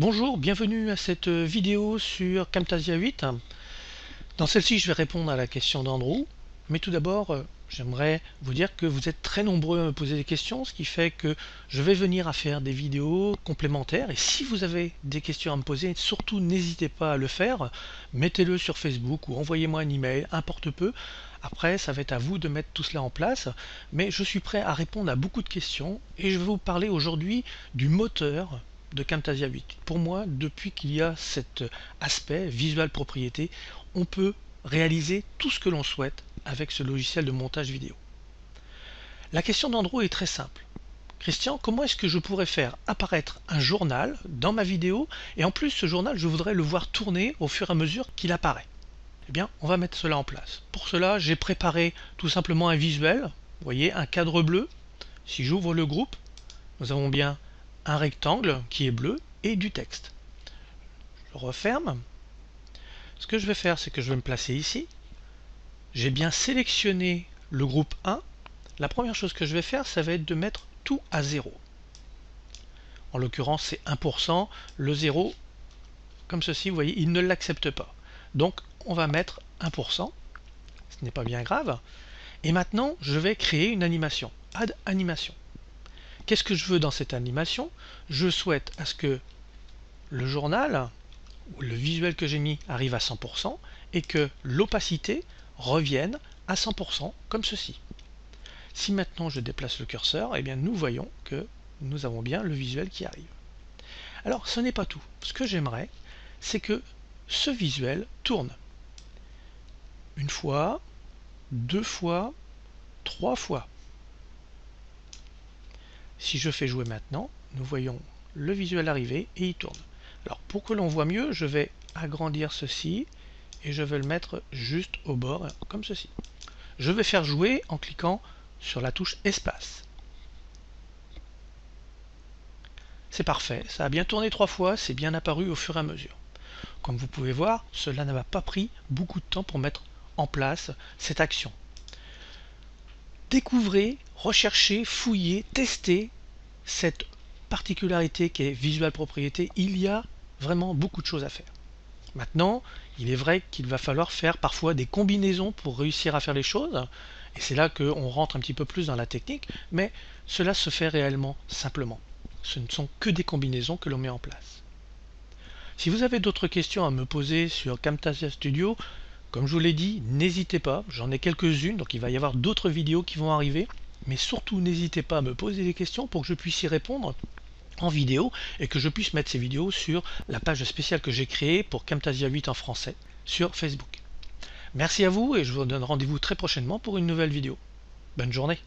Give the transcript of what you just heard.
Bonjour, bienvenue à cette vidéo sur Camtasia 8. Dans celle-ci, je vais répondre à la question d'Andrew. Mais tout d'abord, j'aimerais vous dire que vous êtes très nombreux à me poser des questions, ce qui fait que je vais venir à faire des vidéos complémentaires. Et si vous avez des questions à me poser, surtout n'hésitez pas à le faire. Mettez-le sur Facebook ou envoyez-moi un email, importe peu. Après, ça va être à vous de mettre tout cela en place. Mais je suis prêt à répondre à beaucoup de questions. Et je vais vous parler aujourd'hui du moteur de Camtasia 8. Pour moi, depuis qu'il y a cet aspect visual propriété, on peut réaliser tout ce que l'on souhaite avec ce logiciel de montage vidéo. La question d'Andrew est très simple. Christian, comment est-ce que je pourrais faire apparaître un journal dans ma vidéo et en plus ce journal je voudrais le voir tourner au fur et à mesure qu'il apparaît? Eh bien, on va mettre cela en place. Pour cela, j'ai préparé tout simplement un visuel. Vous voyez, un cadre bleu. Si j'ouvre le groupe, nous avons bien un rectangle qui est bleu et du texte. Je referme. Ce que je vais faire, c'est que je vais me placer ici. J'ai bien sélectionné le groupe 1. La première chose que je vais faire, ça va être de mettre tout à 0. En l'occurrence, c'est 1%. Le 0, comme ceci, vous voyez, il ne l'accepte pas. Donc, on va mettre 1%. Ce n'est pas bien grave. Et maintenant, je vais créer une animation. Add animation. Qu'est-ce que je veux dans cette animation? Je souhaite à ce que le journal, ou le visuel que j'ai mis, arrive à 100% et que l'opacité revienne à 100% comme ceci. Si maintenant je déplace le curseur, eh bien nous voyons que nous avons bien le visuel qui arrive. Alors ce n'est pas tout. Ce que j'aimerais, c'est que ce visuel tourne. Une fois, deux fois, trois fois. Si je fais jouer maintenant, nous voyons le visuel arriver et il tourne. Alors pour que l'on voit mieux, je vais agrandir ceci et je vais le mettre juste au bord, comme ceci. Je vais faire jouer en cliquant sur la touche espace. C'est parfait, ça a bien tourné 3 fois, c'est bien apparu au fur et à mesure. Comme vous pouvez voir, cela n'a pas pris beaucoup de temps pour mettre en place cette action. Découvrez, recherchez, fouillez, testez cette particularité qui est Visual Propriété. Il y a vraiment beaucoup de choses à faire. Maintenant, il est vrai qu'il va falloir faire parfois des combinaisons pour réussir à faire les choses, et c'est là qu'on rentre un petit peu plus dans la technique, mais cela se fait réellement simplement. Ce ne sont que des combinaisons que l'on met en place. Si vous avez d'autres questions à me poser sur Camtasia Studio, comme je vous l'ai dit, n'hésitez pas, j'en ai quelques-unes, donc il va y avoir d'autres vidéos qui vont arriver, mais surtout n'hésitez pas à me poser des questions pour que je puisse y répondre en vidéo et que je puisse mettre ces vidéos sur la page spéciale que j'ai créée pour Camtasia 8 en français sur Facebook. Merci à vous et je vous donne rendez-vous très prochainement pour une nouvelle vidéo. Bonne journée.